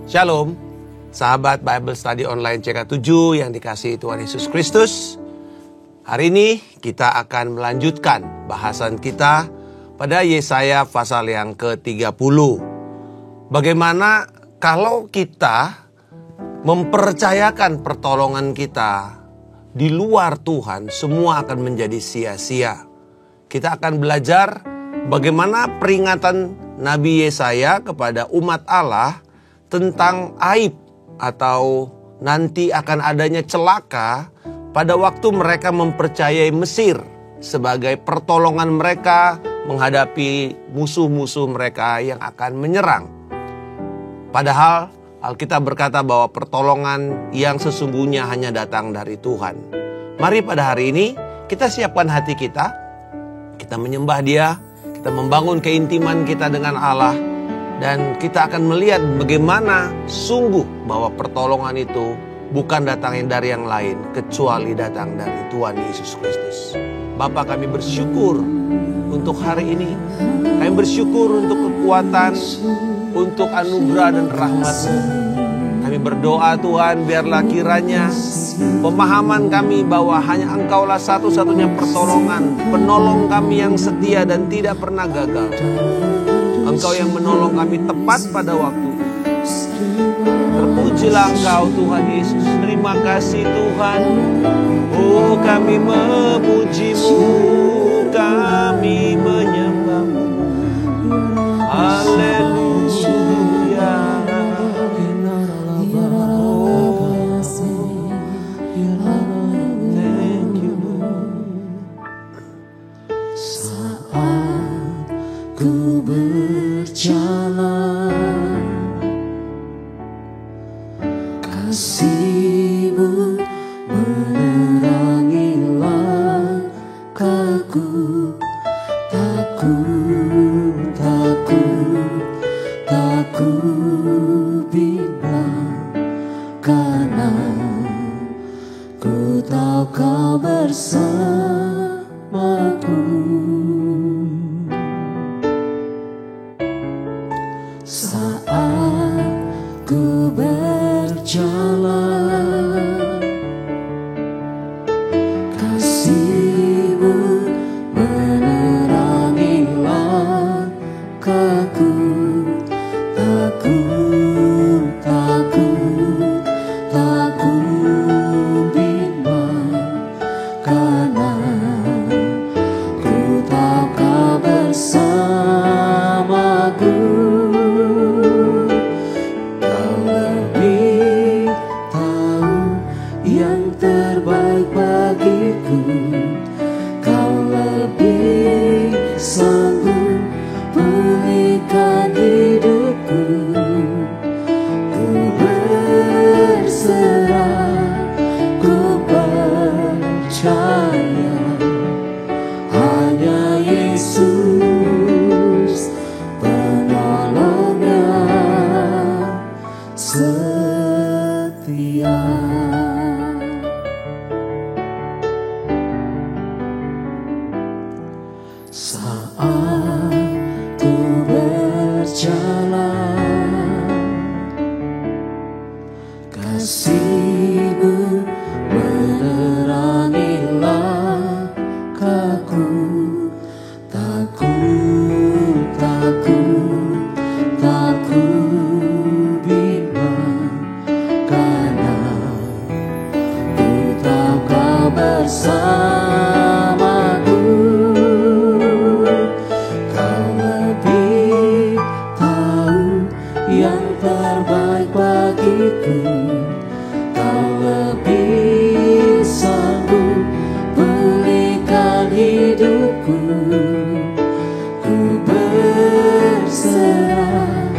Shalom, sahabat Bible Study Online CK7 yang dikasihi Tuhan Yesus Kristus. Hari ini kita akan melanjutkan bahasan kita pada Yesaya pasal yang ke-30. Bagaimana kalau kita mempercayakan pertolongan kita di luar Tuhan, semua akan menjadi sia-sia. Kita akan belajar bagaimana peringatan Nabi Yesaya kepada umat Allah tentang aib atau nanti akan adanya celaka pada waktu mereka mempercayai Mesir sebagai pertolongan mereka menghadapi musuh-musuh mereka yang akan menyerang. Padahal Alkitab berkata bahwa pertolongan yang sesungguhnya hanya datang dari Tuhan. Mari pada hari ini kita siapkan hati kita menyembah Dia, kita membangun keintiman kita dengan Allah. Dan kita akan melihat bagaimana sungguh bahwa pertolongan itu bukan datang dari yang lain kecuali datang dari Tuhan Yesus Kristus. Bapa, kami bersyukur untuk hari ini. Kami bersyukur untuk kekuatan, untuk anugerah dan rahmat-Mu. Kami berdoa Tuhan, biarlah kiranya pemahaman kami bahwa hanya Engkaulah satu-satunya pertolongan, penolong kami yang setia dan tidak pernah gagal. Engkau yang menolong kami tepat pada waktu. Terpujilah Engkau Tuhan Yesus. Terima kasih Tuhan. Oh, kami memuji-Mu, kami menyembah-Mu. Haleluya. Thank you Lord. Saat ku berjalan, kasih-Mu menerangi langkahku. Takut bimbang, karena ku tahu Kau bersamaku. Saat ku berjalan, kasih-Mu menerangi langkahku. Takut bimbang, karena ku tahu Kau bersamaku. Kau lebih tahu yang terbaik bagiku. Kau lebih sanggup pulihkan hidupku. Ku berserah, ku percaya hanya Yesus penolongnya setia. Saat ku berjalan, kasih-Mu menerangi langkahku. Takut bimbang, karena ku tahu Kau bersamaku. Kau lebih tahu yang terbaik bagiku. Kau lebih sanggup pulihkan hidupku. Ku berserah,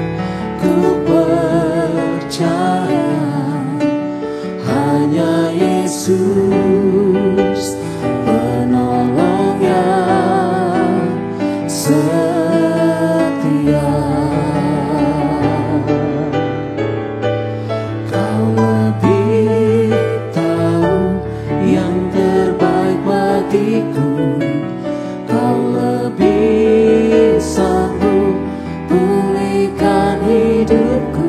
ku percaya hanya Yesus penolongnya setia. Kau lebih tahu yang terbaik bagiku. Kau lebih sanggup pulihkan hidupku.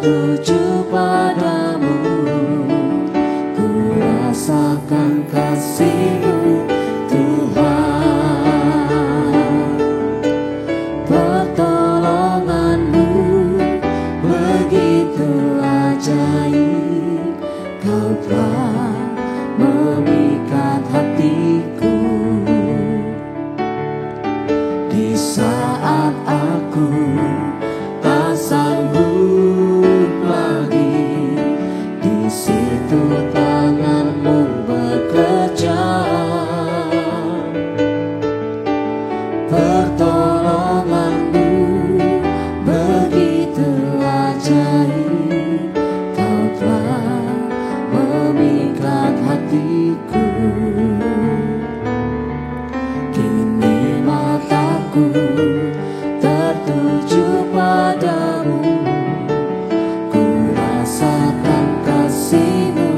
tertuju padamu. Ku rasakan kasih-Mu Tuhan. Pertolongan-Mu begitu ajaib. Kau telah memikat hatiku. Di saat aku tak sanggup lagi, di situ tangan-Mu bekerja. Pertolongan-Mu begitu ajaib. Kau telah memikat hatiku. Kini mataku tertuju padamu. Ku rasakan kasih-Mu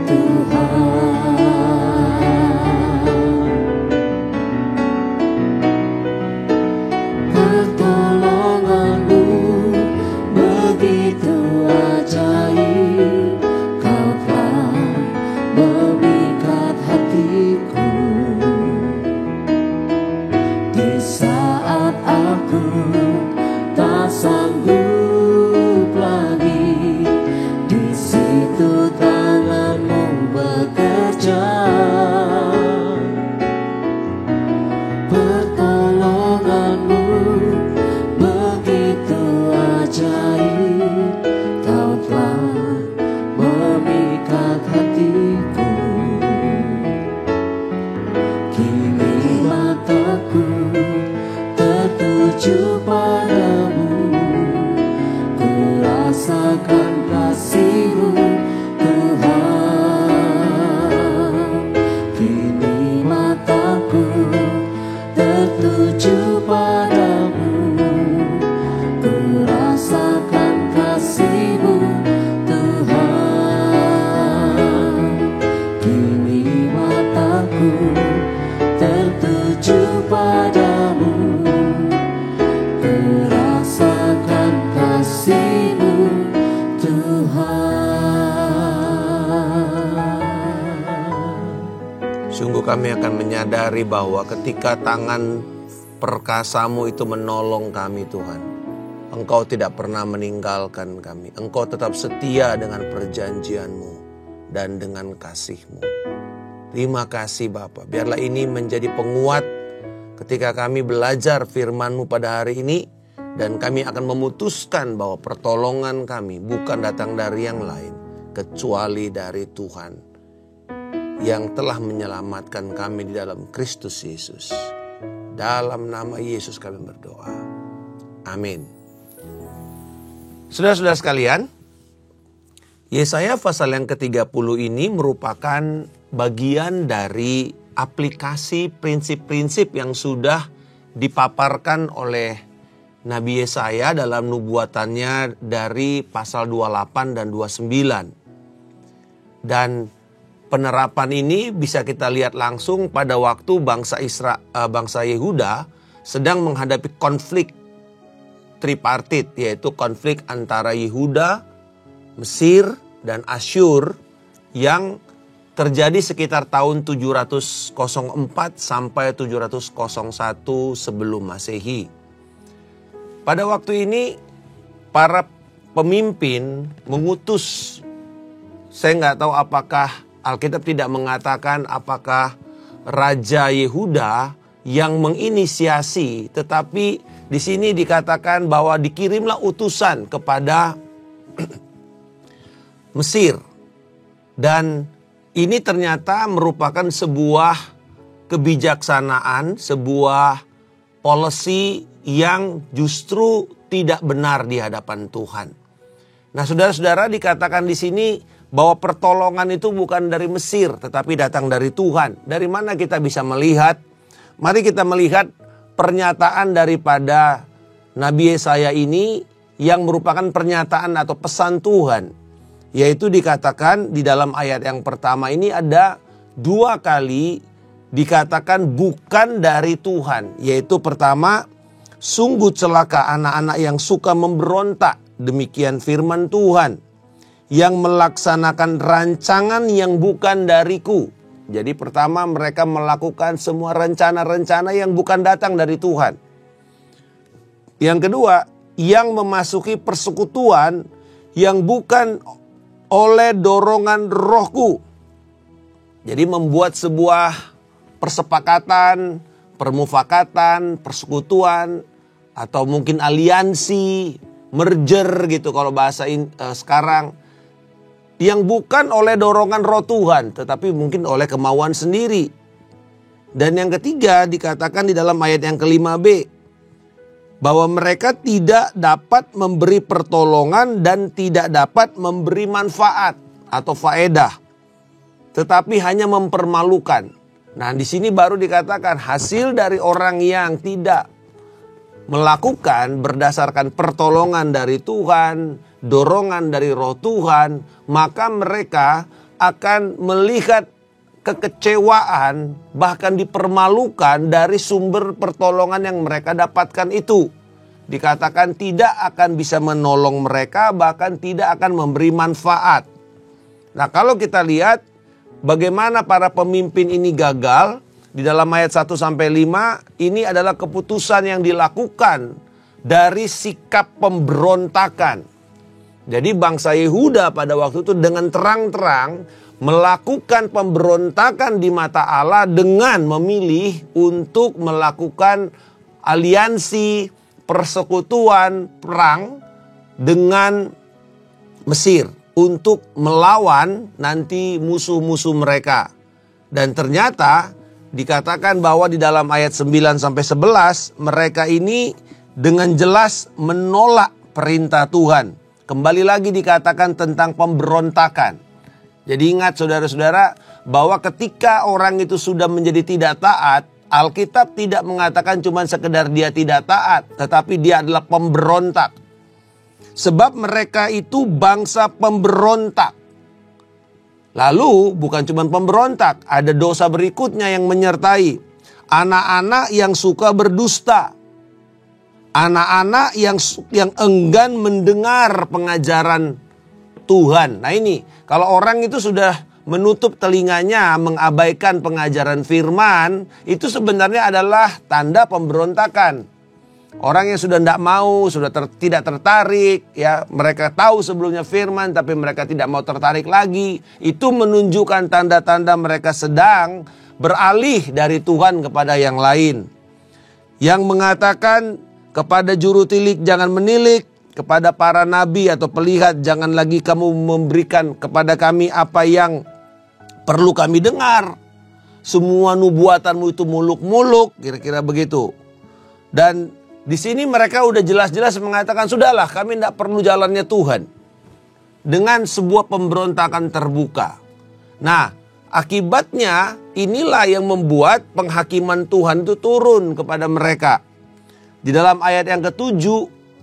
Tuhan. Pertolongan-Mu begitu ajaib. Kau telah memikat hatiku. Di saat aku tak sanggup lagi, di situ tangan-Mu bekerja. Pertolongan-Mu begitu ajaib. Kau telah memikat hatiku. Kini mataku tertuju padamu. Ku rasakan kasih-Mu Tuhan. Kini mataku tertuju padamu. Ku rasakan kasih-Mu Tuhan. Kini mataku tertuju padamu. Ku rasakan kasih-Mu Tuhan. Sungguh kami akan menyadari bahwa ketika tangan perkasa-Mu itu menolong kami Tuhan, Engkau tidak pernah meninggalkan kami. Engkau tetap setia dengan perjanjian-Mu dan dengan kasih-Mu. Terima kasih Bapa. Biarlah ini menjadi penguat ketika kami belajar firman-Mu pada hari ini. Dan kami akan memutuskan bahwa pertolongan kami bukan datang dari yang lain, kecuali dari Tuhan yang telah menyelamatkan kami di dalam Kristus Yesus. Dalam nama Yesus kami berdoa. Amin. Saudara-saudara sekalian, Yesaya pasal yang ke-30 ini merupakan bagian dari aplikasi prinsip-prinsip yang sudah dipaparkan oleh Nabi Yesaya dalam nubuatannya dari pasal 28 dan 29. Dan penerapan ini bisa kita lihat langsung pada waktu bangsa Yehuda sedang menghadapi konflik tripartit, yaitu konflik antara Yehuda, Mesir, dan Asyur yang terjadi sekitar tahun 704 sampai 701 sebelum Masehi. Pada waktu ini para pemimpin mengutus, saya nggak tahu apakah Alkitab tidak mengatakan apakah Raja Yehuda yang menginisiasi, tetapi di sini dikatakan bahwa dikirimlah utusan kepada Mesir. Dan ini ternyata merupakan sebuah kebijaksanaan, sebuah policy yang justru tidak benar di hadapan Tuhan. Nah, saudara-saudara, dikatakan di sini bahwa pertolongan itu bukan dari Mesir, tetapi datang dari Tuhan. Dari mana kita bisa melihat? Mari kita melihat pernyataan daripada Nabi Yesaya ini yang merupakan pernyataan atau pesan Tuhan. Yaitu dikatakan di dalam ayat yang pertama ini ada 2 kali dikatakan bukan dari Tuhan. Yaitu pertama, sungguh celaka anak-anak yang suka memberontak demikian firman Tuhan, yang melaksanakan rancangan yang bukan dariku. Jadi pertama mereka melakukan semua rencana-rencana yang bukan datang dari Tuhan. Yang kedua, yang memasuki persekutuan yang bukan oleh dorongan rohku. Jadi membuat sebuah persepakatan, permufakatan, persekutuan, atau mungkin aliansi, merger gitu kalau bahasa sekarang. Yang bukan oleh dorongan roh Tuhan, tetapi mungkin oleh kemauan sendiri. Dan yang ketiga dikatakan di dalam ayat yang ke-5b, bahwa mereka tidak dapat memberi pertolongan dan tidak dapat memberi manfaat atau faedah, tetapi hanya mempermalukan. Nah, di sini baru dikatakan hasil dari orang yang tidak melakukan berdasarkan pertolongan dari Tuhan, dorongan dari roh Tuhan, maka mereka akan melihat kekecewaan, bahkan dipermalukan dari sumber pertolongan yang mereka dapatkan itu. Dikatakan tidak akan bisa menolong mereka, bahkan tidak akan memberi manfaat. Nah, kalau kita lihat bagaimana para pemimpin ini gagal, di dalam ayat 1-5 ini adalah keputusan yang dilakukan dari sikap pemberontakan. Jadi bangsa Yehuda pada waktu itu dengan terang-terang melakukan pemberontakan di mata Allah dengan memilih untuk melakukan aliansi, persekutuan, perang dengan Mesir untuk melawan nanti musuh-musuh mereka. Dan ternyata dikatakan bahwa di dalam ayat 9-11 mereka ini dengan jelas menolak perintah Tuhan. Kembali lagi dikatakan tentang pemberontakan. Jadi ingat saudara-saudara bahwa ketika orang itu sudah menjadi tidak taat, Alkitab tidak mengatakan cuma sekedar dia tidak taat, tetapi dia adalah pemberontak. Sebab mereka itu bangsa pemberontak. Lalu bukan cuma pemberontak, ada dosa berikutnya yang menyertai. Anak-anak yang suka berdusta. Anak-anak yang enggan mendengar pengajaran Tuhan. Nah ini, kalau orang itu sudah menutup telinganya, mengabaikan pengajaran firman, itu sebenarnya adalah tanda pemberontakan. Orang yang sudah tidak mau, sudah tidak tertarik, ya mereka tahu sebelumnya firman, tapi mereka tidak mau tertarik lagi. Itu menunjukkan tanda-tanda mereka sedang beralih dari Tuhan kepada yang lain. Yang mengatakan kepada juru tilik jangan menilik, kepada para nabi atau pelihat jangan lagi kamu memberikan kepada kami apa yang perlu kami dengar. Semua nubuatanmu itu muluk-muluk, kira-kira begitu. Dan di sini mereka udah jelas-jelas mengatakan sudahlah kami tidak perlu jalannya Tuhan. Dengan sebuah pemberontakan terbuka. Nah, akibatnya inilah yang membuat penghakiman Tuhan itu turun kepada mereka. Di dalam ayat yang ke-7,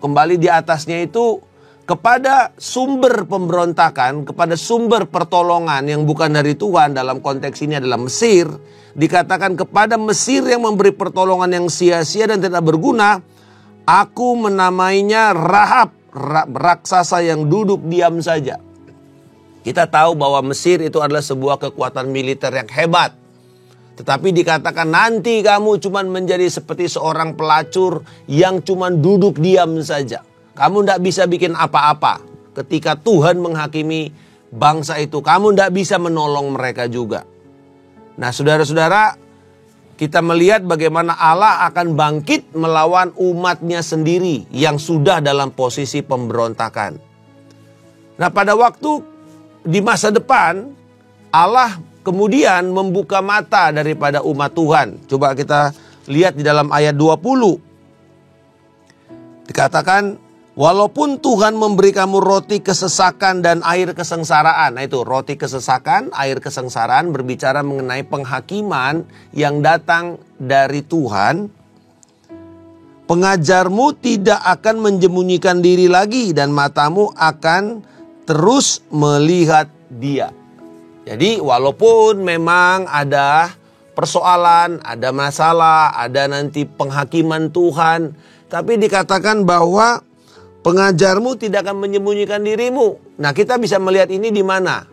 kembali di atasnya itu, kepada sumber pemberontakan, kepada sumber pertolongan yang bukan dari Tuhan, dalam konteks ini adalah Mesir, dikatakan kepada Mesir yang memberi pertolongan yang sia-sia dan tidak berguna, aku menamainya Rahab, raksasa yang duduk diam saja. Kita tahu bahwa Mesir itu adalah sebuah kekuatan militer yang hebat. Tetapi dikatakan nanti kamu cuma menjadi seperti seorang pelacur yang cuma duduk diam saja. Kamu tidak bisa bikin apa-apa. Ketika Tuhan menghakimi bangsa itu, kamu tidak bisa menolong mereka juga. Nah saudara-saudara, kita melihat bagaimana Allah akan bangkit melawan umatnya sendiri yang sudah dalam posisi pemberontakan. Nah pada waktu di masa depan, Allah kemudian membuka mata daripada umat Tuhan. Coba kita lihat di dalam ayat 20. Dikatakan, walaupun Tuhan memberi kamu roti kesesakan dan air kesengsaraan. Nah itu roti kesesakan, air kesengsaraan berbicara mengenai penghakiman yang datang dari Tuhan. Pengajarmu tidak akan menjemunyikan diri lagi dan matamu akan terus melihat Dia. Jadi walaupun memang ada persoalan, ada masalah, ada nanti penghakiman Tuhan, tapi dikatakan bahwa Pengajarmu tidak akan menyembunyikan dirimu. Nah, kita bisa melihat ini di mana?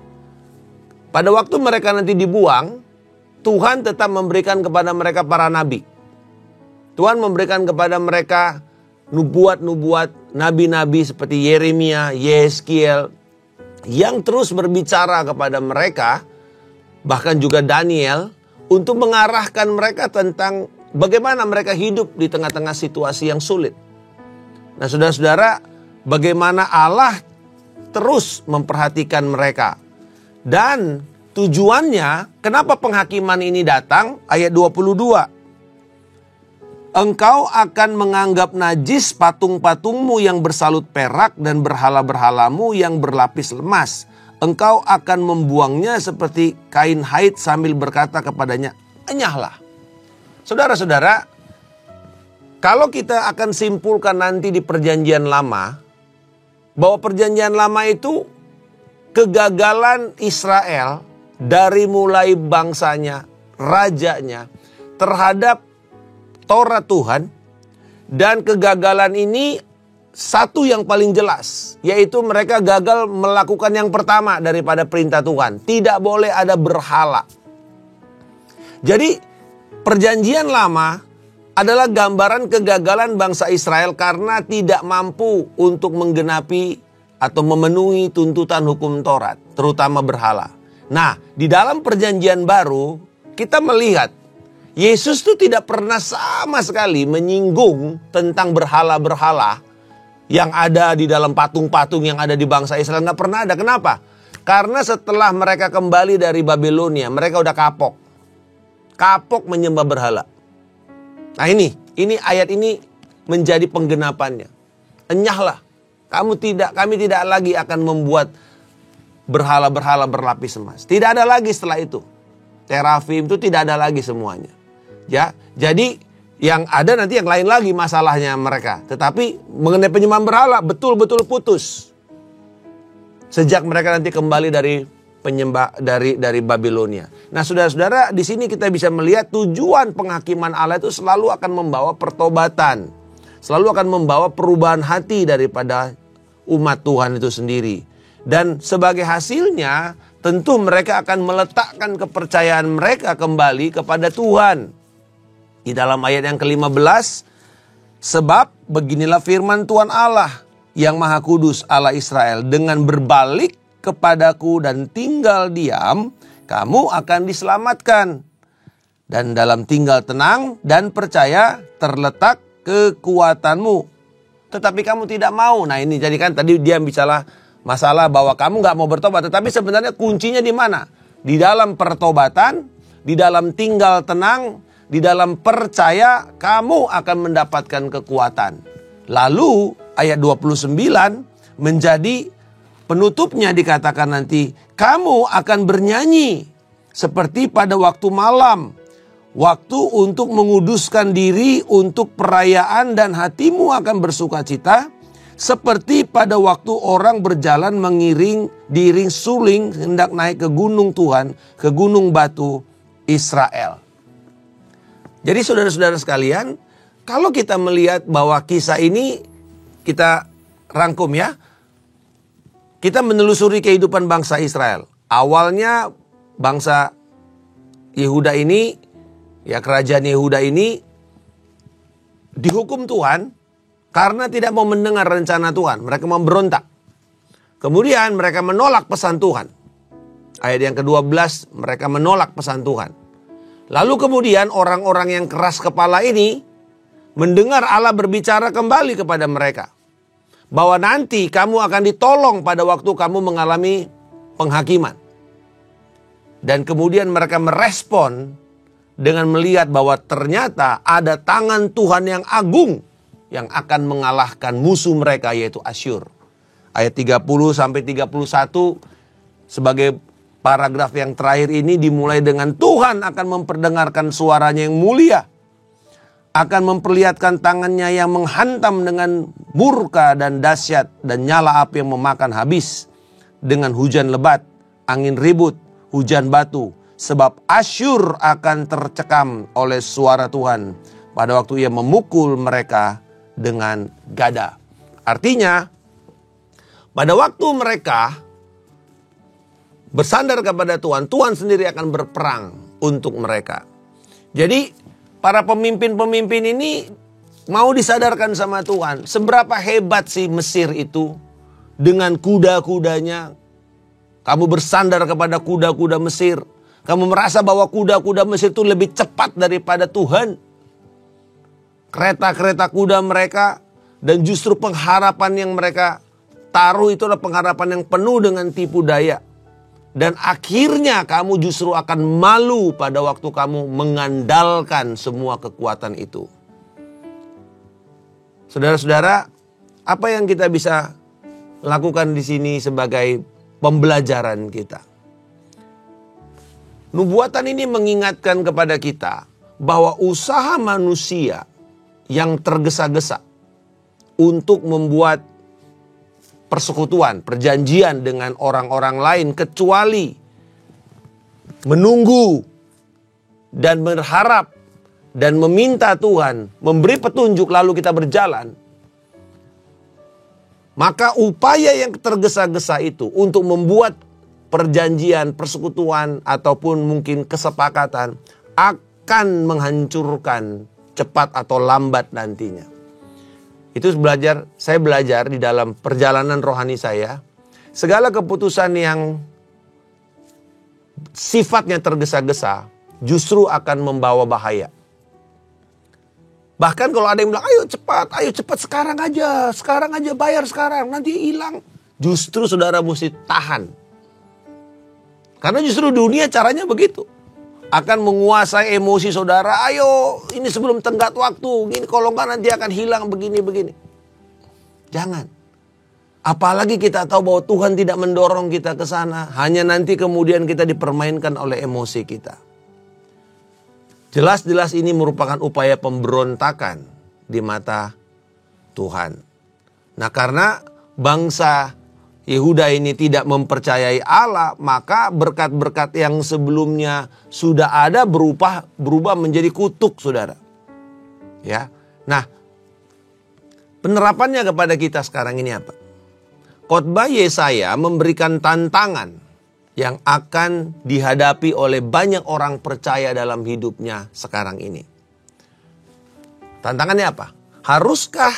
Pada waktu mereka nanti dibuang, Tuhan tetap memberikan kepada mereka para nabi. Tuhan memberikan kepada mereka nubuat-nubuat, nabi-nabi seperti Yeremia, Yeskiel, yang terus berbicara kepada mereka, bahkan juga Daniel, untuk mengarahkan mereka tentang bagaimana mereka hidup di tengah-tengah situasi yang sulit. Nah, saudara-saudara, bagaimana Allah terus memperhatikan mereka. Dan tujuannya, kenapa penghakiman ini datang? Ayat 22. Engkau akan menganggap najis patung-patungmu yang bersalut perak dan berhala-berhalamu yang berlapis emas. Engkau akan membuangnya seperti kain haid sambil berkata kepadanya, enyahlah. Saudara-saudara, kalau kita akan simpulkan nanti di perjanjian lama, bahwa perjanjian lama itu kegagalan Israel dari mulai bangsanya, rajanya, terhadap Taurat Tuhan. Dan kegagalan ini satu yang paling jelas, yaitu mereka gagal melakukan yang pertama daripada perintah Tuhan. Tidak boleh ada berhala. Jadi perjanjian lama adalah gambaran kegagalan bangsa Israel karena tidak mampu untuk menggenapi atau memenuhi tuntutan hukum Taurat, terutama berhala. Nah, di dalam perjanjian baru, kita melihat Yesus itu tidak pernah sama sekali menyinggung tentang berhala-berhala yang ada di dalam patung-patung yang ada di bangsa Israel. Nggak pernah ada. Kenapa? Karena setelah mereka kembali dari Babilonia, mereka udah kapok. Kapok menyembah berhala. Nah ini ayat ini menjadi penggenapannya. Enyahlah, kami tidak lagi akan membuat berhala-berhala berlapis emas. Tidak ada lagi setelah itu. Terafim itu tidak ada lagi semuanya. Ya, jadi yang ada nanti yang lain lagi masalahnya mereka. Tetapi mengenai penyembahan berhala betul-betul putus. Sejak mereka nanti kembali dari dari Babilonia. Nah, saudara-saudara, di sini kita bisa melihat tujuan penghakiman Allah itu selalu akan membawa pertobatan. Selalu akan membawa perubahan hati daripada umat Tuhan itu sendiri. Dan sebagai hasilnya, tentu mereka akan meletakkan kepercayaan mereka kembali kepada Tuhan. Di dalam ayat yang ke-15, sebab beginilah firman Tuhan Allah yang Maha Kudus Allah Israel, dengan berbalik kepadaku dan tinggal diam, kamu akan diselamatkan. Dan dalam tinggal tenang dan percaya terletak kekuatanmu. Tetapi kamu tidak mau. Nah, ini jadi kan tadi dia bicara masalah bahwa kamu gak mau bertobat. Tetapi sebenarnya kuncinya di mana? Di dalam pertobatan, di dalam tinggal tenang, di dalam percaya, kamu akan mendapatkan kekuatan. Lalu ayat 29 menjadi penutupnya, dikatakan nanti, kamu akan bernyanyi seperti pada waktu malam, waktu untuk menguduskan diri untuk perayaan, dan hatimu akan bersuka cita seperti pada waktu orang berjalan mengiring diiring suling hendak naik ke gunung Tuhan, ke gunung batu Israel. Jadi saudara-saudara sekalian, kalau kita melihat bahwa kisah ini kita rangkum ya, kita menelusuri kehidupan bangsa Israel. Awalnya bangsa Yehuda ini, ya kerajaan Yehuda ini dihukum Tuhan karena tidak mau mendengar rencana Tuhan. Mereka memberontak. Kemudian mereka menolak pesan Tuhan. Ayat yang ke-12, mereka menolak pesan Tuhan. Lalu kemudian orang-orang yang keras kepala ini mendengar Allah berbicara kembali kepada mereka. Bahwa nanti kamu akan ditolong pada waktu kamu mengalami penghakiman. Dan kemudian mereka merespon dengan melihat bahwa ternyata ada tangan Tuhan yang agung yang akan mengalahkan musuh mereka, yaitu Asyur. Ayat 30-31 sebagai paragraf yang terakhir ini dimulai dengan Tuhan akan memperdengarkan suaranya yang mulia. Akan memperlihatkan tangannya yang menghantam dengan murka dan dahsyat, dan nyala api yang memakan habis, dengan hujan lebat, angin ribut, hujan batu. Sebab Asyur akan tercekam oleh suara Tuhan pada waktu ia memukul mereka dengan gada. Artinya, pada waktu mereka bersandar kepada Tuhan, Tuhan sendiri akan berperang untuk mereka. Jadi, para pemimpin-pemimpin ini mau disadarkan sama Tuhan. Seberapa hebat sih Mesir itu dengan kuda-kudanya. Kamu bersandar kepada kuda-kuda Mesir. Kamu merasa bahwa kuda-kuda Mesir itu lebih cepat daripada Tuhan. Kereta-kereta kuda mereka dan justru pengharapan yang mereka taruh itu adalah pengharapan yang penuh dengan tipu daya. Dan akhirnya kamu justru akan malu pada waktu kamu mengandalkan semua kekuatan itu. Saudara-saudara, apa yang kita bisa lakukan di sini sebagai pembelajaran kita? Nubuatan ini mengingatkan kepada kita bahwa usaha manusia yang tergesa-gesa untuk membuat persekutuan, perjanjian dengan orang-orang lain kecuali menunggu dan berharap dan meminta Tuhan memberi petunjuk lalu kita berjalan. Maka upaya yang tergesa-gesa itu untuk membuat perjanjian, persekutuan ataupun mungkin kesepakatan akan menghancurkan cepat atau lambat nantinya. Itu saya belajar di dalam perjalanan rohani saya. Segala keputusan yang sifatnya tergesa-gesa justru akan membawa bahaya. Bahkan kalau ada yang bilang, ayo cepat sekarang aja bayar sekarang, nanti hilang. Justru saudara mesti tahan. Karena justru dunia caranya begitu. Akan menguasai emosi saudara. Ayo ini sebelum tenggat waktu. Gini kalau enggak nanti akan hilang begini. Jangan. Apalagi kita tahu bahwa Tuhan tidak mendorong kita ke sana. Hanya nanti kemudian kita dipermainkan oleh emosi kita. Jelas-jelas ini merupakan upaya pemberontakan di mata Tuhan. Nah karena bangsa Yehuda ini tidak mempercayai Allah, maka berkat-berkat yang sebelumnya sudah ada berubah menjadi kutuk, saudara. Ya, nah penerapannya kepada kita sekarang ini apa? Khotbah Yesaya memberikan tantangan yang akan dihadapi oleh banyak orang percaya dalam hidupnya sekarang ini. Tantangannya apa? Haruskah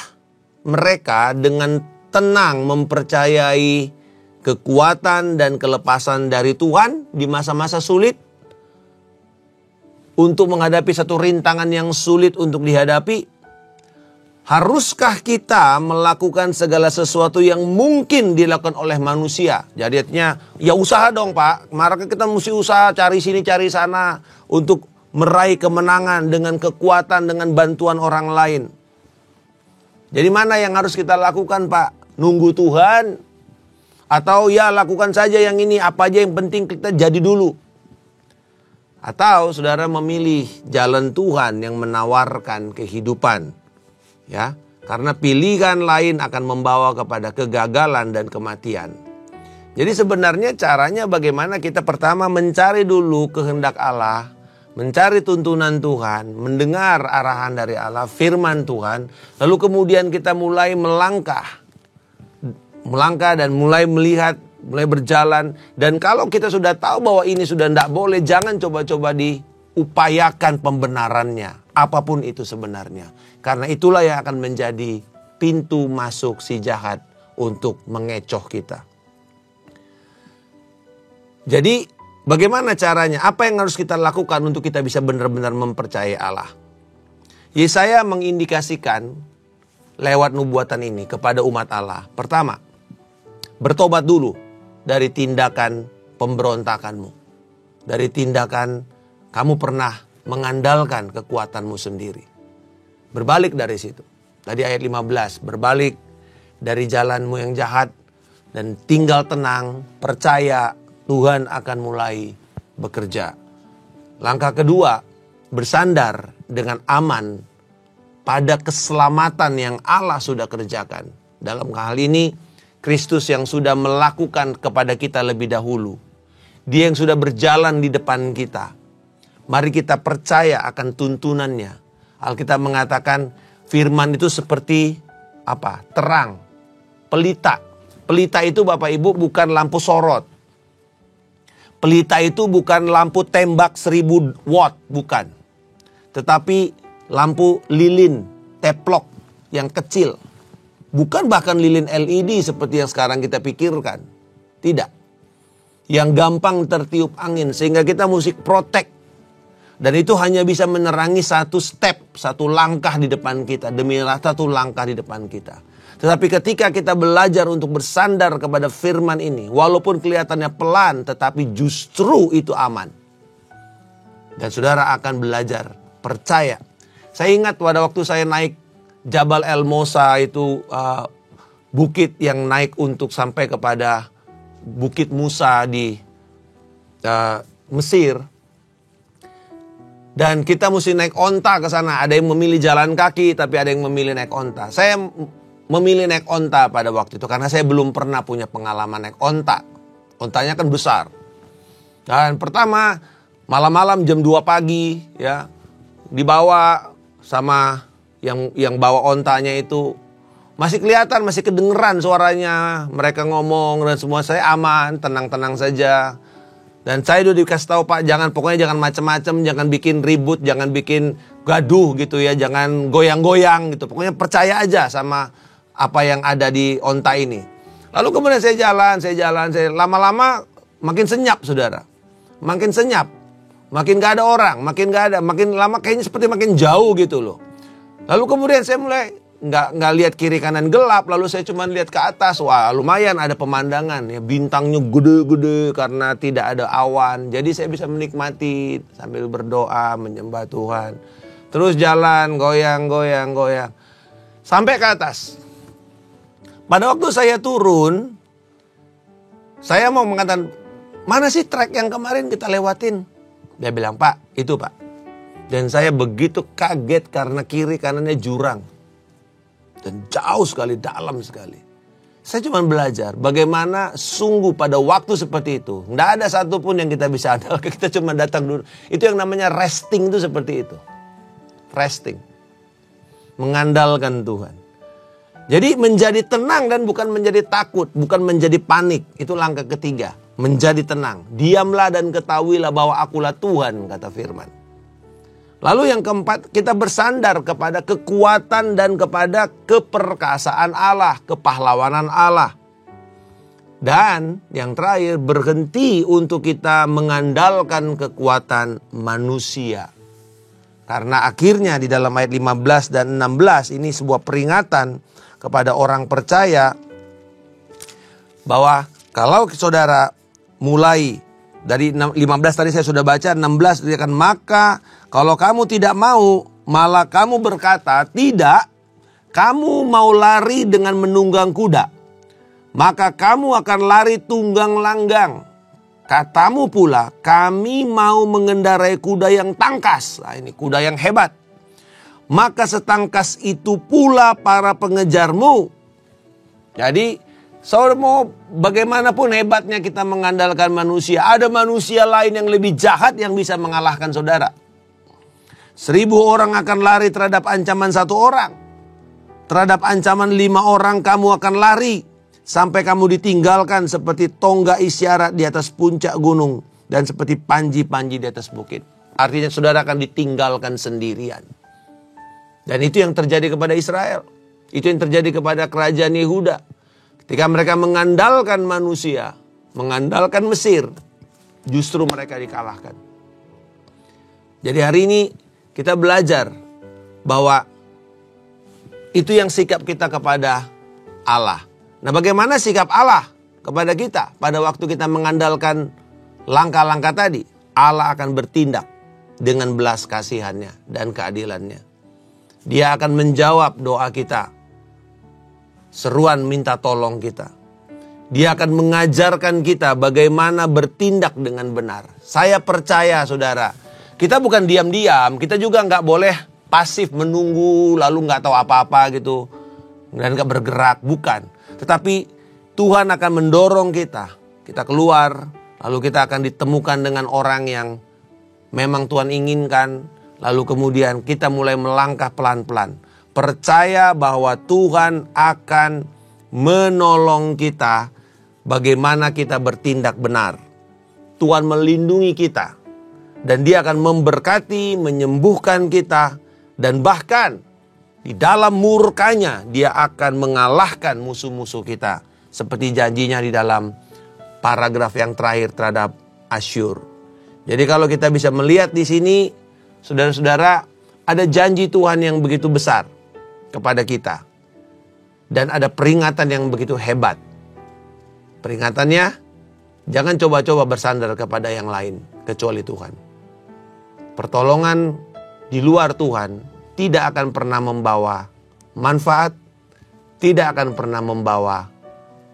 mereka dengan tenang mempercayai kekuatan dan kelepasan dari Tuhan di masa-masa sulit untuk menghadapi satu rintangan yang sulit untuk dihadapi? Haruskah kita melakukan segala sesuatu yang mungkin dilakukan oleh manusia? Jadi artinya ya usaha dong Pak. Maka kita mesti usaha cari sini cari sana untuk meraih kemenangan dengan kekuatan, dengan bantuan orang lain. Jadi mana yang harus kita lakukan Pak? Nunggu Tuhan? Atau ya lakukan saja yang ini, apa aja yang penting kita jadi dulu? Atau saudara memilih jalan Tuhan yang menawarkan kehidupan? Ya, karena pilihan lain akan membawa kepada kegagalan dan kematian. Jadi sebenarnya caranya bagaimana kita pertama mencari dulu kehendak Allah, mencari tuntunan Tuhan, mendengar arahan dari Allah, firman Tuhan, lalu kemudian kita mulai melangkah dan mulai melihat, mulai berjalan. Dan kalau kita sudah tahu bahwa ini sudah tidak boleh, jangan coba-coba diupayakan pembenarannya, apapun itu sebenarnya. Karena itulah yang akan menjadi pintu masuk si jahat untuk mengecoh kita. Jadi bagaimana caranya? Apa yang harus kita lakukan untuk kita bisa benar-benar mempercayai Allah? Yesaya mengindikasikan lewat nubuatan ini kepada umat Allah. Pertama, bertobat dulu dari tindakan pemberontakanmu. Dari tindakan kamu pernah mengandalkan kekuatanmu sendiri. Berbalik dari situ. Tadi ayat 15, berbalik dari jalanmu yang jahat dan tinggal tenang, percaya Tuhan akan mulai bekerja. Langkah kedua, bersandar dengan aman pada keselamatan yang Allah sudah kerjakan. Dalam hal ini, Kristus yang sudah melakukan kepada kita lebih dahulu. Dia yang sudah berjalan di depan kita. Mari kita percaya akan tuntunannya. Alkitab mengatakan firman itu seperti apa? Terang pelita. Pelita itu Bapak Ibu bukan lampu sorot. Pelita itu bukan lampu tembak 1000 watt, bukan. Tetapi lampu lilin, teplok yang kecil. Bukan bahkan lilin LED seperti yang sekarang kita pikirkan. Tidak. Yang gampang tertiup angin sehingga kita mesti protect. Dan itu hanya bisa menerangi satu step, satu langkah di depan kita. Demi satu langkah di depan kita. Tetapi ketika kita belajar untuk bersandar kepada firman ini, walaupun kelihatannya pelan, tetapi justru itu aman. Dan saudara akan belajar, percaya. Saya ingat pada waktu saya naik Jabal El Mosa itu, bukit yang naik untuk sampai kepada Bukit Musa di Mesir. Dan kita mesti naik onta ke sana. Ada yang memilih jalan kaki, tapi ada yang memilih naik onta. Saya memilih naik onta pada waktu itu karena saya belum pernah punya pengalaman naik onta. Ontanya kan besar. Dan pertama malam-malam jam 2 pagi ya, dibawa sama yang bawa ontanya itu masih kelihatan, masih kedengeran suaranya. Mereka ngomong dan semua, saya aman, tenang-tenang saja. Dan saya udah dikasih tahu, Pak, pokoknya jangan macam-macam, jangan bikin ribut, jangan bikin gaduh gitu ya, jangan goyang-goyang gitu. Pokoknya percaya aja sama apa yang ada di onta ini. Lalu kemudian saya jalan, lama-lama makin senyap, saudara. Makin senyap, makin gak ada orang, makin lama kayaknya seperti makin jauh gitu loh. Lalu kemudian saya mulai nggak lihat kiri kanan gelap, lalu saya cuma lihat ke atas. Wah, lumayan ada pemandangan ya, bintangnya gede-gede karena tidak ada awan. Jadi saya bisa menikmati sambil berdoa, menyembah Tuhan. Terus jalan, goyang sampai ke atas. Pada waktu saya turun, saya mau mengatakan, mana sih trek yang kemarin kita lewatin? Dia bilang, Pak, itu Pak. Dan saya begitu kaget karena kiri kanannya jurang. Dan jauh sekali, dalam sekali. Saya cuma belajar bagaimana sungguh pada waktu seperti itu. Nggak ada satupun yang kita bisa andalkan. Kita cuma datang dulu. Itu yang namanya resting itu seperti itu. Resting. Mengandalkan Tuhan. Jadi menjadi tenang dan bukan menjadi takut. Bukan menjadi panik. Itu langkah ketiga. Menjadi tenang. Diamlah dan ketahuilah bahwa akulah Tuhan, kata firman. Lalu yang keempat, kita bersandar kepada kekuatan dan kepada keperkasaan Allah, kepahlawanan Allah. Dan yang terakhir, berhenti untuk kita mengandalkan kekuatan manusia. Karena akhirnya di dalam ayat 15 dan 16 ini sebuah peringatan kepada orang percaya bahwa kalau saudara mulai dari 15 tadi saya sudah baca, 16 dikatakan, maka kalau kamu tidak mau, malah kamu berkata, tidak, kamu mau lari dengan menunggang kuda. Maka kamu akan lari tunggang langgang. Katamu pula, kami mau mengendarai kuda yang tangkas. Nah, ini kuda yang hebat. Maka setangkas itu pula para pengejarmu. Jadi, saudara mau bagaimanapun hebatnya kita mengandalkan manusia, ada manusia lain yang lebih jahat yang bisa mengalahkan saudara. 1000 orang akan lari terhadap ancaman 1 orang. Terhadap ancaman 5 orang kamu akan lari. Sampai kamu ditinggalkan seperti tonggak isyarat di atas puncak gunung. Dan seperti panji-panji di atas bukit. Artinya saudara akan ditinggalkan sendirian. Dan itu yang terjadi kepada Israel. Itu yang terjadi kepada kerajaan Yehuda. Ketika mereka mengandalkan manusia, mengandalkan Mesir, justru mereka dikalahkan. Jadi hari ini kita belajar bahwa itu yang sikap kita kepada Allah. Nah, bagaimana sikap Allah kepada kita pada waktu kita mengandalkan langkah-langkah tadi? Allah akan bertindak dengan belas kasihannya dan keadilannya. Dia akan menjawab doa kita. Seruan minta tolong kita. Dia akan mengajarkan kita bagaimana bertindak dengan benar. Saya percaya saudara, kita bukan diam-diam, kita juga nggak boleh pasif menunggu lalu nggak tahu apa-apa gitu. Dan nggak bergerak, bukan. Tetapi Tuhan akan mendorong kita. Kita keluar, lalu kita akan ditemukan dengan orang yang memang Tuhan inginkan. Lalu kemudian kita mulai melangkah pelan-pelan. Percaya bahwa Tuhan akan menolong kita bagaimana kita bertindak benar. Tuhan melindungi kita. Dan Dia akan memberkati, menyembuhkan kita. Dan bahkan di dalam murkanya Dia akan mengalahkan musuh-musuh kita. Seperti janjinya di dalam paragraf yang terakhir terhadap Asyur. Jadi kalau kita bisa melihat di sini, saudara-saudara, ada janji Tuhan yang begitu besar kepada kita. Dan ada peringatan yang begitu hebat. Peringatannya, jangan coba-coba bersandar kepada yang lain kecuali Tuhan. Pertolongan di luar Tuhan tidak akan pernah membawa manfaat, tidak akan pernah membawa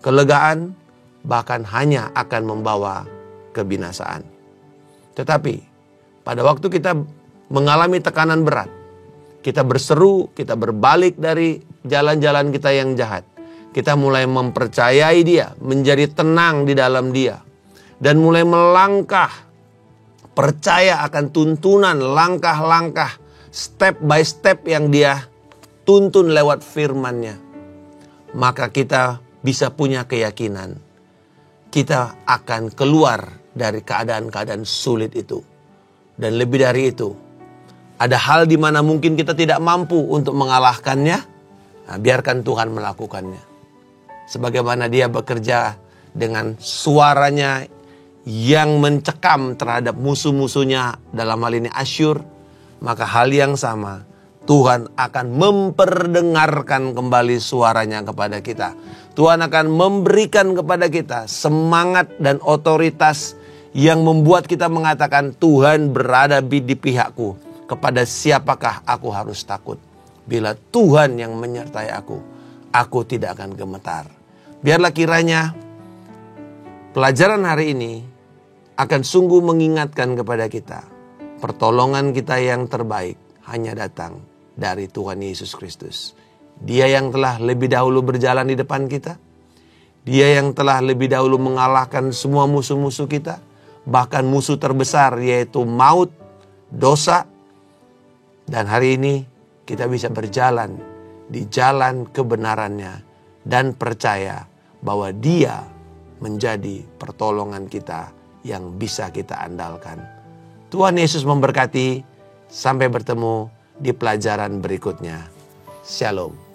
kelegaan, bahkan hanya akan membawa kebinasaan. Tetapi pada waktu kita mengalami tekanan berat, kita berseru, kita berbalik dari jalan-jalan kita yang jahat, kita mulai mempercayai Dia, menjadi tenang di dalam Dia, dan mulai melangkah, percaya akan tuntunan, langkah-langkah, step by step yang Dia tuntun lewat firman-Nya. Maka kita bisa punya keyakinan, kita akan keluar dari keadaan-keadaan sulit itu. Dan lebih dari itu, ada hal di mana mungkin kita tidak mampu untuk mengalahkannya, nah, biarkan Tuhan melakukannya. Sebagaimana Dia bekerja dengan suaranya yang mencekam terhadap musuh-musuhnya, dalam hal ini Asyur, maka hal yang sama Tuhan akan memperdengarkan kembali suaranya kepada kita. Tuhan akan memberikan kepada kita semangat dan otoritas yang membuat kita mengatakan, Tuhan berada di pihakku. Kepada siapakah aku harus takut? Bila Tuhan yang menyertai aku tidak akan gemetar. Biarlah kiranya pelajaran hari ini akan sungguh mengingatkan kepada kita, pertolongan kita yang terbaik hanya datang dari Tuhan Yesus Kristus. Dia yang telah lebih dahulu berjalan di depan kita. Dia yang telah lebih dahulu mengalahkan semua musuh-musuh kita. Bahkan musuh terbesar yaitu maut, dosa. Dan hari ini kita bisa berjalan di jalan kebenarannya dan percaya bahwa Dia menjadi pertolongan kita yang bisa kita andalkan. Tuhan Yesus memberkati. Sampai bertemu di pelajaran berikutnya. Shalom.